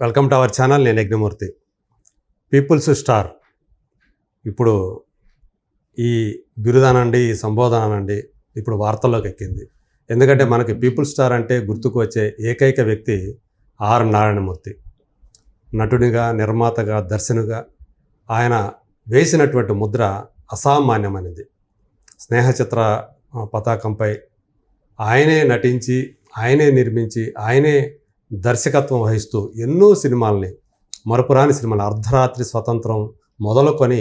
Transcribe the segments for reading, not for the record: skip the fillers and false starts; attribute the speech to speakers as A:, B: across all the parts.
A: Welcome to our channel. నేను Yagnamurthy. Peoples star ఇప్పుడు ఈ బిరుదానండి, ఈ సంబోధనండి ఇప్పుడు వార్తల్లోకి ఎక్కింది. ఎందుకంటే మనకి పీపుల్ స్టార్ అంటే గుర్తుకు వచ్చే ఏకైక వ్యక్తి ఆర్ నారాయణమూర్తి. నటునిగా, నిర్మాతగా, దర్శకునిగా ఆయన వేసినటువంటి ముద్ర అసామాన్యమైనది. స్నేహచిత్ర పతాకంపై ఆయనే నటించి, ఆయనే నిర్మించి, ఆయనే దర్శకత్వం వహిస్తూ ఎన్నో సినిమాల్ని, మరపురాని సినిమాలు, అర్ధరాత్రి, స్వతంత్రం మొదలుకొని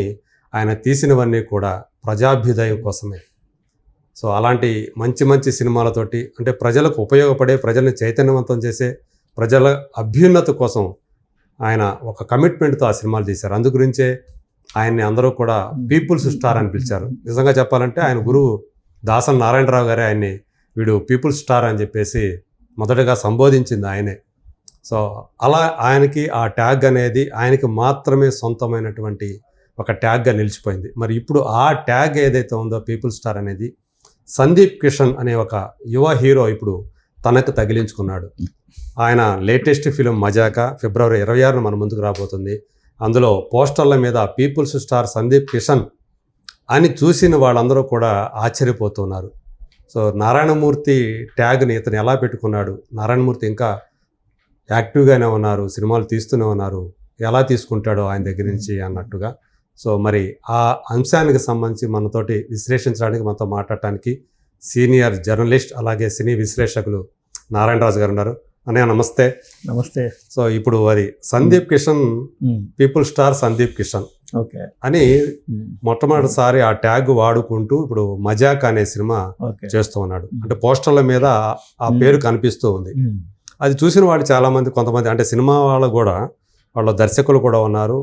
A: ఆయన తీసినవన్నీ కూడా ప్రజాభ్యుదయం కోసమే. సో అలాంటి మంచి మంచి సినిమాలతోటి, అంటే ప్రజలకు ఉపయోగపడే, ప్రజల్ని చైతన్యవంతం చేసే, ప్రజల అభ్యున్నత కోసం ఆయన ఒక కమిట్మెంట్తో ఆ సినిమాలు తీశారు. అందుగురించే ఆయన్ని అందరూ కూడా పీపుల్స్ స్టార్ అని పిలిచారు. నిజంగా చెప్పాలంటే ఆయన గురువు దాసన్ నారాయణరావు గారే ఆయన్ని వీడు పీపుల్స్ స్టార్ అని చెప్పేసి మొదటగా సంబోధించింది ఆయనే. సో అలా ఆయనకి ఆ ట్యాగ్ అనేది ఆయనకి మాత్రమే సొంతమైనటువంటి ఒక ట్యాగ్గా నిలిచిపోయింది. మరి ఇప్పుడు ఆ ట్యాగ్ ఏదైతే ఉందో పీపుల్ స్టార్ అనేది సందీప్ కిషన్ అనే ఒక యువ హీరో ఇప్పుడు తనకు తగిలించుకున్నాడు. ఆయన లేటెస్ట్ ఫిలిం మజాకా ఫిబ్రవరి 26న మన ముందుకు రాబోతుంది. అందులో పోస్టర్ల మీద పీపుల్స్ స్టార్ సందీప్ కిషన్ అని చూసిన వాళ్ళందరూ కూడా ఆశ్చర్యపోతున్నారు. సో నారాయణమూర్తి ట్యాగ్ని ఇతను ఎలా పెట్టుకున్నాడు, నారాయణమూర్తి ఇంకా యాక్టివ్గానే ఉన్నారు, సినిమాలు తీస్తూనే ఉన్నారు, ఎలా తీసుకుంటాడో ఆయన దగ్గర నుంచి అన్నట్టుగా. సో మరి ఆ అంశానికి సంబంధించి మనతోటి విశ్లేషించడానికి, మనతో మాట్లాడటానికి సీనియర్ జర్నలిస్ట్ అలాగే సినీ విశ్లేషకులు నారాయణరాజు గారు ఉన్నారు. అన్నయ్య నమస్తే.
B: నమస్తే.
A: సో ఇప్పుడు అది సందీప్ కిషన్, పీపుల్ స్టార్ సందీప్ కిషన్ అని మొట్టమొదటిసారి ఆ ట్యాగ్ వాడుకుంటూ ఇప్పుడు మజాక్ అనే సినిమా చేస్తూ ఉన్నాడు. అంటే పోస్టర్ల మీద ఆ పేరు కనిపిస్తూ ఉంది. అది చూసిన వాళ్ళు చాలా మంది, కొంతమంది అంటే సినిమా వాళ్ళు కూడా, వాళ్ళ దర్శకులు కూడా ఉన్నారు,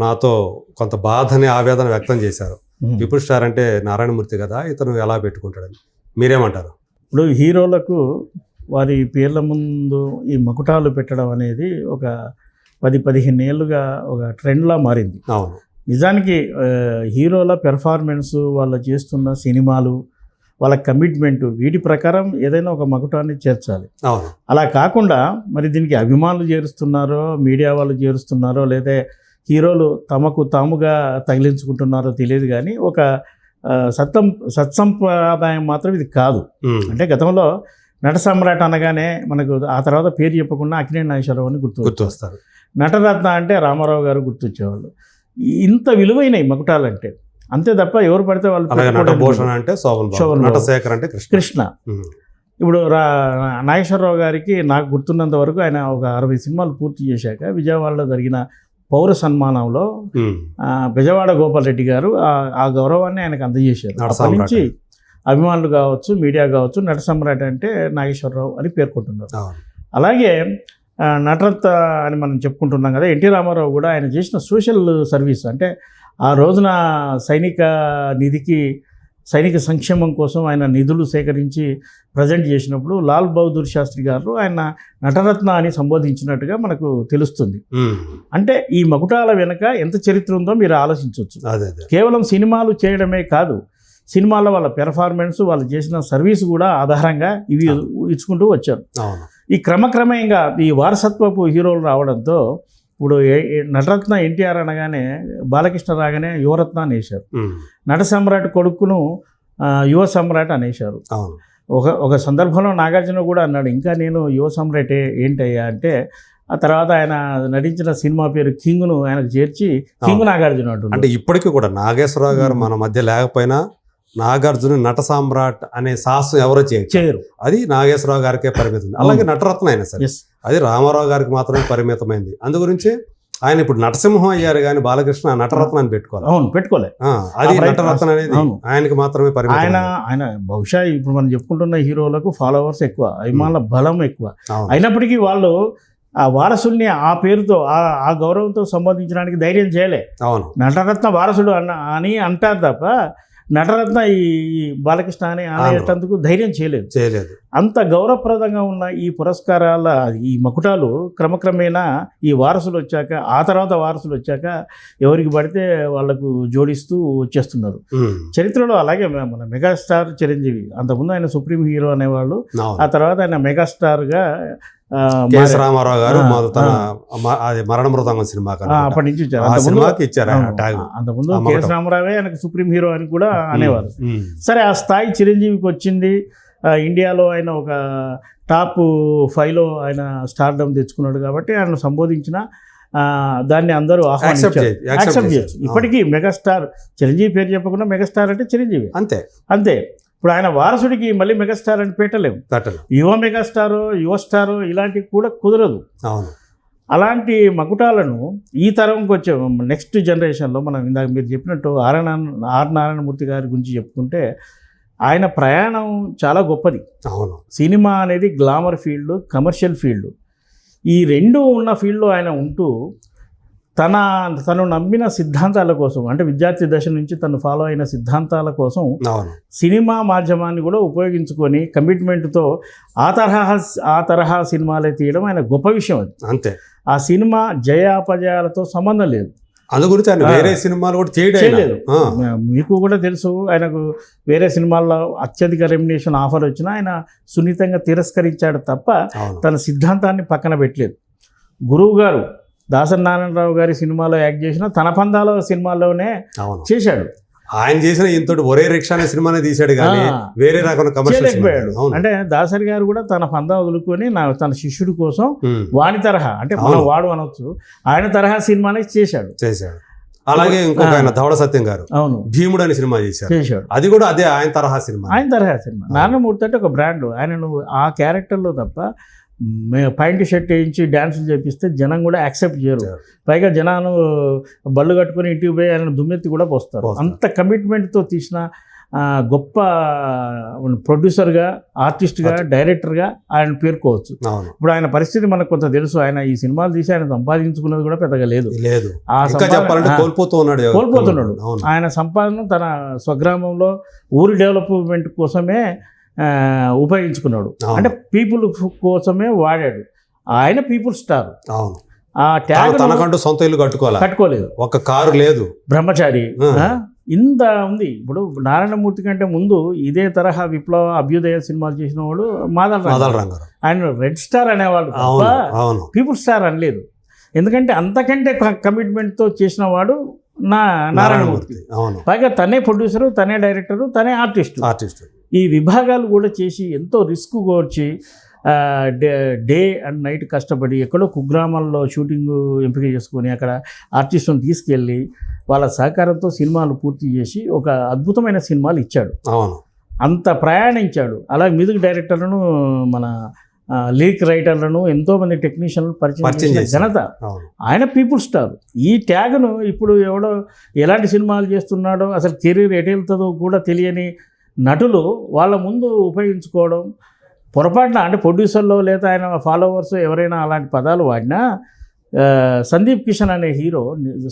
A: నాతో కొంత బాధని, ఆవేదన వ్యక్తం చేశారు. పీపుల్ స్టార్ అంటే నారాయణమూర్తి కదా, ఇతను ఎలా పెట్టుకుంటాడని. మీరేమంటారు?
B: ఇప్పుడు హీరోలకు వారి పేర్ల ముందు ఈ మకుటాలు పెట్టడం అనేది ఒక 10-15 ఏళ్ళుగా ఒక ట్రెండ్లా మారింది.
A: అవును.
B: నిజానికి హీరోల పెర్ఫార్మెన్స్, వాళ్ళు చేస్తున్న సినిమాలు, వాళ్ళ కమిట్మెంట్, వీటి ప్రకారం ఏదైనా ఒక మకుటాన్ని చేర్చాలి.
A: అవును.
B: అలా కాకుండా మరి దీనికి అభిమానులు చేరుస్తున్నారో, మీడియా వాళ్ళు చేరుస్తున్నారో, లేదా హీరోలు తమకు తాముగా తగిలించుకుంటున్నారో తెలియదు, కానీ ఒక సత్సంప్రదాయం మాత్రం ఇది కాదు. అంటే గతంలో నట సమ్రాట్ అనగానే మనకు ఆ తర్వాత పేరు చెప్పకుండా అక్కినేని నాగేశ్వరరావు అని గుర్తొస్తారు. నటరత్న అంటే రామారావు గారు గుర్తొచ్చేవాళ్ళు. ఇంత విలువైనవి మకుటాలంటే. అంతే తప్ప ఎవరు పడితే వాళ్ళు.
A: అంటే నటశేఖర్ అంటే
B: కృష్ణ. ఇప్పుడు నాగేశ్వరరావు గారికి నాకు గుర్తున్నంత వరకు ఆయన ఒక 60 సినిమాలు పూర్తి చేశాక విజయవాడలో జరిగిన పౌర సన్మానంలో బెజవాడ గోపాల్ రెడ్డి గారు ఆ గౌరవాన్ని ఆయనకు అందజేశారు. అప్పటి నుంచి అభిమానులు కావచ్చు, మీడియా కావచ్చు, నట సమ్రాట్ అంటే నాగేశ్వరరావు అని పేర్కొంటున్నారు. అలాగే నటరత్న అని మనం చెప్పుకుంటున్నాం కదా, ఎన్టీ రామారావు కూడా ఆయన చేసిన సోషల్ సర్వీస్, అంటే ఆ రోజున సైనిక నిధికి, సైనిక సంక్షేమం కోసం ఆయన నిధులు సేకరించి ప్రజెంట్ చేసినప్పుడు లాల్ బహదూర్ శాస్త్రి గారు ఆయన నటరత్న అని సంబోధించినట్టుగా మనకు తెలుస్తుంది. అంటే ఈ మకుటాల వెనుక ఎంత చరిత్ర ఉందో మీరు ఆలోచించవచ్చు. కేవలం సినిమాలు చేయడమే కాదు, సినిమాల్లో వాళ్ళ పెర్ఫార్మెన్స్, వాళ్ళు చేసిన సర్వీస్ కూడా ఆధారంగా ఇవి ఇచ్చుకుంటూ వచ్చారు. ఈ క్రమక్రమంగా ఈ వారసత్వపు హీరోలు రావడంతో ఇప్పుడు నటరత్న ఎన్టీఆర్ అనగానే, బాలకృష్ణ రాగానే యువరత్న అనేశారు. నట సమ్రాట్ కొడుకును యువ సమ్రాట్ అనేశారు. ఒక సందర్భంలో నాగార్జున కూడా అన్నాడు, ఇంకా నేను యువ సమ్రాట్ ఏంటయ్యా అంటే, ఆ తర్వాత ఆయన నటించిన సినిమా పేరు కింగ్ను ఆయనకు చేర్చి కింగ్ నాగార్జున అంటున్నారు.
A: అంటే ఇప్పటికీ కూడా నాగేశ్వరరావు గారు మన మధ్య లేకపోయినా నాగార్జున నట సామ్రాట్ అనే సాహసం ఎవరో చేయరు. అది నాగేశ్వరరావు గారికే పరిమితం. అలాగే నటరత్న అయినా సరే అది రామారావు గారికి మాత్రమే పరిమితమైంది. అందు గురించి ఆయన ఇప్పుడు నటసింహం అయ్యారు, కానీ బాలకృష్ణ నటరత్న అని పెట్టుకోవాలి.
B: అవును, పెట్టుకోలే.
A: అది నటరత్న అనేది ఆయనకి మాత్రమే పరిమితం.
B: ఆయన బహుశా ఇప్పుడు మనం చెప్పుకుంటున్న హీరోలకు ఫాలోవర్స్ ఎక్కువ, అభిమానుల బలం ఎక్కువ. అయినప్పటికీ వాళ్ళు ఆ వారసుల్ని ఆ పేరుతో, ఆ గౌరవంతో సంబోధించడానికి ధైర్యం చేయలే.
A: అవును.
B: నటరత్న వారసుడు అని అంటారు తప్ప నటరత్న ఈ బాలకృష్ణ అని అనేటందుకు ధైర్యం చేయలేదు. అంత గౌరవప్రదంగా ఉన్న ఈ పురస్కారాల, ఈ మకుటాలు క్రమక్రమేణా ఈ వారసులు వచ్చాక, ఆ తర్వాత వారసులు వచ్చాక ఎవరికి పడితే వాళ్లకు జోడిస్తూ వచ్చేస్తున్నారు. చరిత్రలో అలాగే మన మెగాస్టార్ చిరంజీవి, అంతకుముందు ఆయన సుప్రీం హీరో అనేవాళ్ళు, ఆ తర్వాత ఆయన మెగాస్టార్గా
A: కెఎస్ రామారావు గారు తన అది మరణ మృదంగం సినిమా
B: అప్పటి నుంచి ఇచ్చారు.
A: ఆ సినిమాకి ఇచ్చారు ఆయన ట్యాగ్.
B: అంతకుముందు కెఎస్ రామారావే ఆయనకు సుప్రీం హీరో అని కూడా అనేవారు. సరే, ఆ స్థాయి చిరంజీవికి వచ్చింది. ఇండియాలో ఆయన ఒక టాప్ 5లో ఆయన స్టార్డమ్ తెచ్చుకున్నాడు కాబట్టి ఆయన సంబోధించిన దాన్ని అందరూ యాక్సెప్ట్ చేయొచ్చు. ఇప్పటికీ మెగాస్టార్ చిరంజీవి పేరు చెప్పకుండా మెగాస్టార్ అంటే చిరంజీవి అంతే. ఇప్పుడు ఆయన వారసుడికి మళ్ళీ మెగాస్టార్ అని పెట్టలేము. యువ మెగాస్టారో యువ స్టారో ఇలాంటివి కూడా కుదరదు. అలాంటి మకుటాలను ఈ తరంకి వచ్చే నెక్స్ట్ జనరేషన్లో మనం ఇందాక మీరు చెప్పినట్టు ఆర్ నారాయణమూర్తి గారి గురించి చెప్పుకుంటే ఆయన ప్రయాణం చాలా గొప్పది. సినిమా అనేది గ్లామర్ ఫీల్డ్, కమర్షియల్ ఫీల్డ్, ఈ రెండు ఉన్న ఫీల్డ్లో ఆయన ఉంటూ తను నమ్మిన సిద్ధాంతాల కోసం, అంటే విద్యార్థి దశ నుంచి తను ఫాలో అయిన సిద్ధాంతాల కోసం సినిమా మాధ్యమాన్ని కూడా ఉపయోగించుకొని కమిట్మెంట్తో ఆ తరహా సినిమాలే తీయడం ఆయన గొప్ప విషయం. అది అంతే. ఆ సినిమా జయాపజయాలతో సంబంధం లేదు.
A: అందుగురించి ఆయన వేరే సినిమాలు కూడా చేయలేదు.
B: మీకు కూడా తెలుసు, ఆయనకు వేరే సినిమాల్లో అత్యధిక రెమ్యునేషన్ ఆఫర్ వచ్చినా ఆయన సున్నితంగా తిరస్కరించాడు తప్ప తన సిద్ధాంతాన్ని పక్కన పెట్టలేదు. గురువు గారు దాసరి నారాయణరావు గారి సినిమాలో యాక్ట్ చేసిన తన పందాల సినిమాల్లోనే చేశాడు.
A: ఆయన చేసిన ఇంతటి ఒరే రిక్షా అనే సినిమానే తీశాడు కానీ వేరే రకమైన కమర్షియల్.
B: అంటే దాసరి గారు కూడా తన పందా వదులుకొని తన శిష్యుడి కోసం వాని తరహా, అంటే వాడు అనొచ్చు, ఆయన తరహా సినిమానే చేశాడు.
A: అలాగే ఇంకొక ఆయన ధవళ సత్యం గారు భీముడు అనే సినిమా చేశాడు. అది కూడా అదే ఆయన తరహా సినిమా.
B: నారాయణమూర్తి అంటే ఒక బ్రాండ్. ఆయన ఆ క్యారెక్టర్లో తప్ప పాయింట్ షర్ట్ వేయించి డ్యాన్సులు చేపిస్తే జనం కూడా యాక్సెప్ట్ చేయరు. పైగా జనాలు బళ్ళు కట్టుకొని ఇంటికి పోయి ఆయన దుమ్మెత్తి కూడా పోస్తారు. అంత కమిట్మెంట్తో తీసిన గొప్ప ప్రొడ్యూసర్గా, ఆర్టిస్ట్గా, డైరెక్టర్గా ఆయన పేర్కోవచ్చు. ఇప్పుడు ఆయన పరిస్థితి మనకు కొంత తెలుసు. ఆయన ఈ సినిమాలు తీసి ఆయన సంపాదించుకున్నది కూడా పెద్దగా లేదు. కోల్పోతున్నాడు. ఆయన సంపాదన తన స్వగ్రామంలో ఊరి డెవలప్మెంట్ కోసమే ఉపయోగించుకున్నాడు. అంటే పీపుల్ కోసమే వాడాడు. ఆయన పీపుల్ స్టార్. ఆ ట్యాగ్
A: తనకంటూ సొంత ఇల్లు కట్టుకోలేదు, ఒక కారు లేదు,
B: బ్రహ్మచారి, ఇంత ఉంది. ఇప్పుడు నారాయణమూర్తి కంటే ముందు ఇదే తరహా విప్లవ అభ్యుదయ సినిమాలు చేసిన వాడు మాదల రంగారావు. ఆయన రెడ్ స్టార్ అనేవాళ్ళు, పీపుల్ స్టార్ అనలేదు. ఎందుకంటే అంతకంటే కమిట్మెంట్తో చేసిన వాడు నారాయణమూర్తి. పైగా తనే ప్రొడ్యూసరు, తనే డైరెక్టరు, తనే ఆర్టిస్టు. ఈ విభాగాలు కూడా చేసి ఎంతో రిస్క్ కోర్చి డే అండ్ నైట్ కష్టపడి ఎక్కడో కుగ్రామాల్లో షూటింగ్ ఎంపిక చేసుకొని అక్కడ ఆర్టిస్టులను తీసుకెళ్ళి వాళ్ళ సహకారంతో సినిమాలు పూర్తి చేసి ఒక అద్భుతమైన సినిమాలు ఇచ్చాడు. అంత ప్రయాణించాడు. అలాగే మ్యూజిక్ డైరెక్టర్లను, మన లిరిక్ రైటర్లను, ఎంతోమంది టెక్నీషియన్లు పరిచయం చేసిన ఘనత ఆయన. People star. ఈ ట్యాగ్ను ఇప్పుడు ఎవడో ఎలాంటి సినిమాలు చేస్తున్నాడో, అసలు కెరీర్ ఎటు వెళ్తుందో కూడా తెలియని నటులు వాళ్ళ ముందు ఉపయోగించుకోవడం పొరపాటున, అంటే ప్రొడ్యూసర్లో లేదా ఆయన ఫాలోవర్స్ ఎవరైనా అలాంటి పదాలు వాడినా సందీప్ కిషన్ అనే హీరో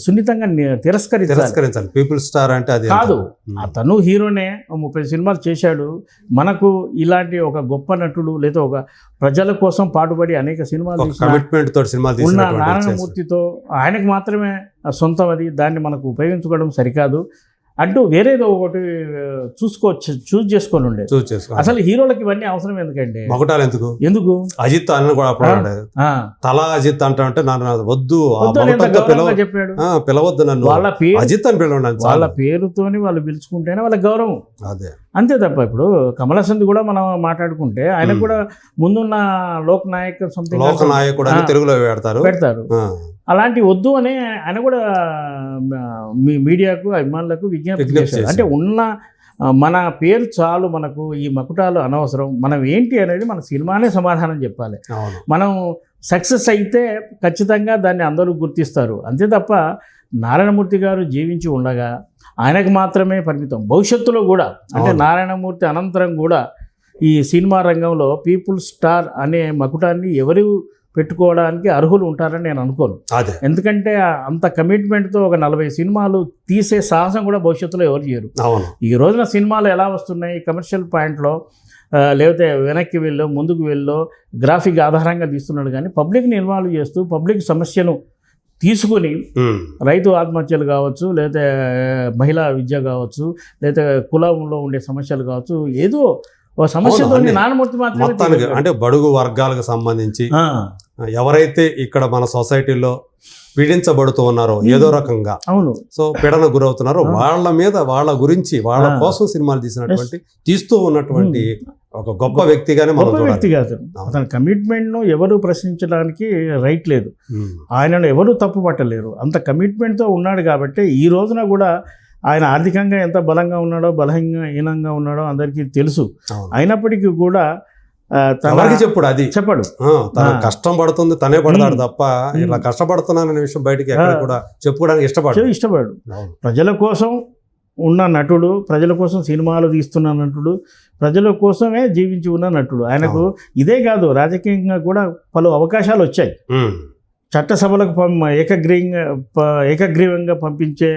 B: సున్నితంగా తిరస్కరించాలి.
A: పీపుల్ స్టార్ అంటే అది
B: కాదు. అతను హీరోనే 30 సినిమాలు చేశాడు. మనకు ఇలాంటి ఒక గొప్ప నటుడు లేదా ఒక ప్రజల కోసం పాటుపడి అనేక సినిమాలు ఉన్న నారాయణమూర్తితో ఆయనకు మాత్రమే సొంతం అది, దాన్ని మనకు ఉపయోగించుకోవడం సరికాదు అంటూ వేరేదో ఒకటి చూస్ చేసుకొని ఉండే. అసలు హీరోలకి ఇవన్నీ అవసరం ఎందుకండి?
A: మగటాలు ఎందుకు అజిత్ అని కూడా తలా అజిత్ అంటే నన్ను వద్దు,
B: చెప్పాడు,
A: పిలవద్దు నన్ను,
B: వాళ్ళ పేరు
A: అజిత్ అని పిలవండి,
B: వాళ్ళ పేరుతోని వాళ్ళు పిలుచుకుంటేనే వాళ్ళ గౌరవం. అదే అంతే తప్ప ఇప్పుడు కమల్ హాసన్ కూడా మనం మాట్లాడుకుంటే ఆయన కూడా ముందున్న లోక్ నాయక్
A: తెలుగులో పెడతారు.
B: అలాంటి వద్దు అని ఆయన కూడా మీడియాకు, అభిమానులకు విజ్ఞప్తి చేశారు. అంటే ఉన్న మన పేరు చాలు, మనకు ఈ మకుటాలు అనవసరం, మనం ఏంటి అనేది మన సినిమానే సమాధానం చెప్పాలి. మనం సక్సెస్ అయితే ఖచ్చితంగా దాన్ని అందరూ గుర్తిస్తారు. అంతే తప్ప నారాయణమూర్తి గారు జీవించి ఉండగా ఆయనకు మాత్రమే పరిమితం. భవిష్యత్తులో కూడా, అంటే నారాయణమూర్తి అనంతరం కూడా ఈ సినిమా రంగంలో పీపుల్ స్టార్ అనే మకుటాన్ని ఎవరు పెట్టుకోవడానికి అర్హులు ఉంటారని నేను అనుకోను. ఎందుకంటే అంత కమిట్మెంట్తో ఒక 40 సినిమాలు తీసే సాహసం కూడా భవిష్యత్తులో ఎవరు చేయరు. ఈ రోజున సినిమాలు ఎలా వస్తున్నాయి, కమర్షియల్ పాయింట్లో లేకపోతే వెనక్కి వెళ్ళో ముందుకు వెళ్ళో గ్రాఫిక్ ఆధారంగా తీస్తున్నాడు. కానీ పబ్లిక్ని ఇన్వాల్వ్ చేస్తూ పబ్లిక్ సమస్యను తీసుకుని రైతు ఆత్మహత్యలు కావచ్చు, లేదా మహిళా విద్య కావచ్చు, లేదా కులంలో ఉండే సమస్యలు కావచ్చు, ఏదో ఒక సమస్యతో
A: అవును, అన్ని.
B: నారాయణమూర్తి మాత్రమే
A: మొత్తానికి
B: తిరిగాడు.
A: అంటే బడుగు వర్గాలకు సంబంధించి
B: ఆ,
A: ఎవరైతే ఇక్కడ మన సొసైటీలో పీడించబడుతూ ఉన్నారో ఏదో రకంగా
B: అవును
A: సో పీడన గురవుతున్నారో వాళ్ళ మీద వాళ్ళ గురించి వాళ్ళ కోసం సినిమాలు తీస్తూ ఉన్నటువంటి ఒక గొప్ప వ్యక్తిగానే మనం
B: గొప్ప వ్యక్తి
A: చూడాలి.
B: కాదు. అతని కమిట్మెంట్ను ఎవరు ప్రశ్నించడానికి రైట్ లేదు.
A: ఉమ్.
B: ఆయనను ఎవరు తప్పు పట్టలేరు. అంత కమిట్మెంట్తో ఉన్నాడు కాబట్టి ఈ రోజున కూడా ఆయన ఆర్థికంగా ఎంత బలంగా ఉన్నాడో బలహీనంగా ఉన్నాడో అందరికీ తెలుసు.
A: అవును.
B: అయినప్పటికీ కూడా
A: ఎవరికి చెప్పుడు అది
B: చెప్పడు.
A: తన కష్టం పడుతుంది తనే పడతాడు తప్ప ఇలా కష్టపడుతున్నాననే విషయం బయటికి ఎక్కడ కూడా చెప్పుకోవడానికి
B: ఇష్టపడు. ప్రజల కోసం ఉన్న నటుడు, ప్రజల కోసం సినిమాలు తీస్తున్న నటుడు, ప్రజల కోసమే జీవించి ఉన్న నటుడు. ఆయనకు ఇదే కాదు, రాజకీయంగా కూడా పలు అవకాశాలు వచ్చాయి. చట్టసభలకు ఏకగ్రీవంగా పంపించే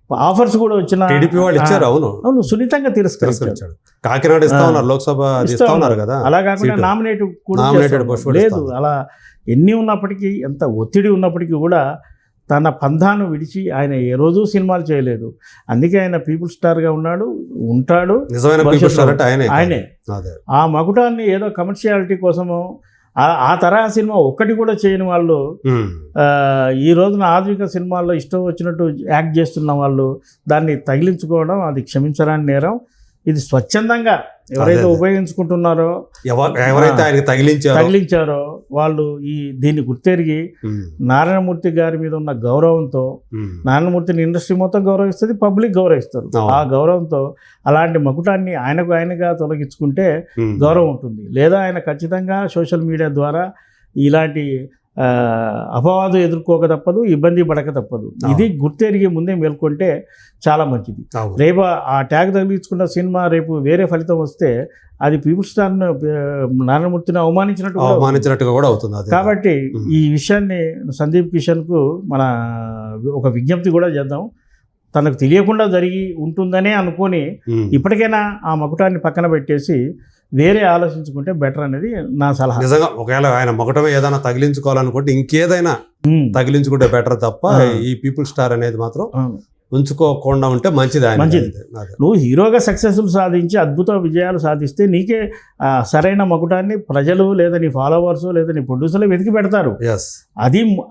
B: ఆఫర్స్ కూడా వచ్చిన
A: టీడీపీ వాళ్ళు ఇచ్చారు. అవును,
B: సున్నితంగా తిరస్కరించాడు.
A: కాకినాడ ఇస్తా ఉన్నారు, లోక్సభ ఇస్తా ఉన్నారు కదా.
B: అలా కాకుండా నామినేట్ లేదు. అలా ఎన్ని ఉన్నప్పటికీ, ఎంత ఒత్తిడి ఉన్నప్పటికీ కూడా తన పంధాను విడిచి ఆయన ఏ రోజు సినిమాలు చేయలేదు. అందుకే ఆయన పీపుల్ స్టార్గా ఉంటాడు.
A: నిజమైన పీపుల్ స్టార్ అంటే ఆయనే.
B: ఆ మకుటాన్ని ఏదో కమర్షియాలిటీ కోసమో ఆ తరహా సినిమా ఒక్కటి కూడా చేయని వాళ్ళు ఈ రోజున ఆధునిక సినిమాల్లో ఇష్టం వచ్చినట్టు యాక్ట్ చేస్తున్న వాళ్ళు దాన్ని తగిలించుకోవడం అది క్షమించరాని నేరం. ఇది స్వచ్ఛందంగా ఎవరైతే ఉపయోగించుకుంటున్నారో,
A: ఎవరైతే ఆయనకి
B: తగిలించారో వాళ్ళు దీన్ని గుర్తెరిగి నారాయణమూర్తి గారి మీద ఉన్న గౌరవంతో, నారాయణమూర్తిని ఇండస్ట్రీ మొత్తం గౌరవిస్తుంది, పబ్లిక్ గౌరవిస్తారు. ఆ గౌరవంతో అలాంటి మకుటాన్ని ఆయనగా తొలగించుకుంటే గౌరవం ఉంటుంది. లేదా ఆయన ఖచ్చితంగా సోషల్ మీడియా ద్వారా ఇలాంటి అపవాదు ఎదుర్కోక తప్పదు, ఇబ్బంది పడక తప్పదు. ఇది గుర్తెరిగి ముందే మేల్కొంటే చాలా మంచిది. రేపు ఆ ట్యాగ్ తగిలించుకున్న సినిమా రేపు వేరే ఫలితం వస్తే అది పీపుల్ స్టార్ నారాయణమూర్తిని అవమానించినట్టుగా
A: కూడా అవుతుంది.
B: కాబట్టి ఈ విషయాన్ని సందీప్ కిషన్కు మన ఒక విజ్ఞప్తి కూడా చేద్దాం. తనకు తెలియకుండా జరిగి ఉంటుందనే అనుకొని ఇప్పటికైనా ఆ మకుటాన్ని పక్కన పెట్టేసి వేరే ఆలోచించుకుంటే బెటర్ అనేది నా సలహా.
A: నిజంగా ఒకవేళ ఆయన మొకటమే ఏదైనా తగిలించుకోవాలనుకుంటే ఇంకేదైనా తగిలించుకుంటే బెటర్ తప్ప ఈ పీపుల్ స్టార్ అనేది మాత్రం ఉంచుకోకుండా ఉంటే మంచిది.
B: నువ్వు హీరోగా సక్సెస్ఫుల్ సాధించి అద్భుత విజయాలు సాధిస్తే నీకే సరైన మకుటాన్ని ప్రజలు లేదా నీ ఫాలోవర్స్ లేదా నీ ప్రొడ్యూసర్లు వెతికి పెడతారు.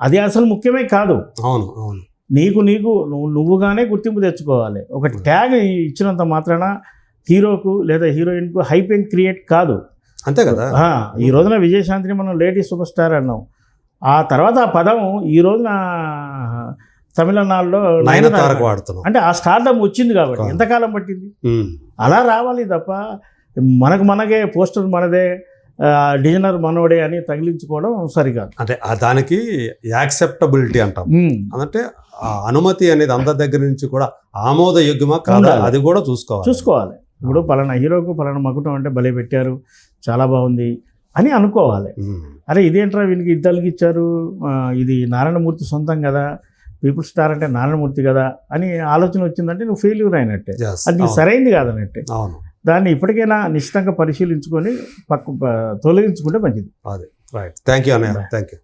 B: అది అసలు ముఖ్యమే కాదు.
A: అవును,
B: నీకు నువ్వుగానే గుర్తింపు తెచ్చుకోవాలి. ఒక ట్యాగ్ ఇచ్చినంత మాత్రాన హీరోకు లేదా హీరోయిన్కు హైప్ ఏం క్రియేట్ కాదు.
A: అంతే కదా.
B: ఈ రోజున విజయశాంతిని మనం లేడీ సూపర్ స్టార్ అన్నాం. ఆ తర్వాత ఆ పదం ఈ రోజున తమిళనాడులో
A: వాడుతున్నాం.
B: అంటే ఆ స్టార్డమ్ వచ్చింది కాబట్టి ఎంతకాలం పట్టింది? అలా రావాలి తప్ప మనకే పోస్టర్ మనదే, డిజైనర్ మనోడే అని తగిలించుకోవడం సరికాదు.
A: అంటే దానికి యాక్సెప్టబిలిటీ అంటాం. అంటే అనుమతి అనేది అందరి దగ్గర నుంచి కూడా ఆమోదయోగ్యమా కాదా అది కూడా చూసుకోవాలి. ఇప్పుడు పలానా హీరోకు పలానా మకుటం అంటే భలే పెట్టారు, చాలా బాగుంది అని అనుకోవాలి. అరే ఇదేంట్రా వీనికి ఇద్దరికి ఇచ్చారు, ఇది నారాయణమూర్తి సొంతం కదా, పీపుల్ స్టార్ అంటే నారాయణమూర్తి కదా అని ఆలోచన వచ్చిందంటే నువ్వు ఫెయిల్యూర్ అయినట్టే, అది సరైంది కాదన్నట్టే. దాన్ని ఇప్పటికైనా నిశ్చితంగా పరిశీలించుకొని తొలగించుకుంటే మంచిది. థ్యాంక్ యూ అన్నయ్య. Thank you.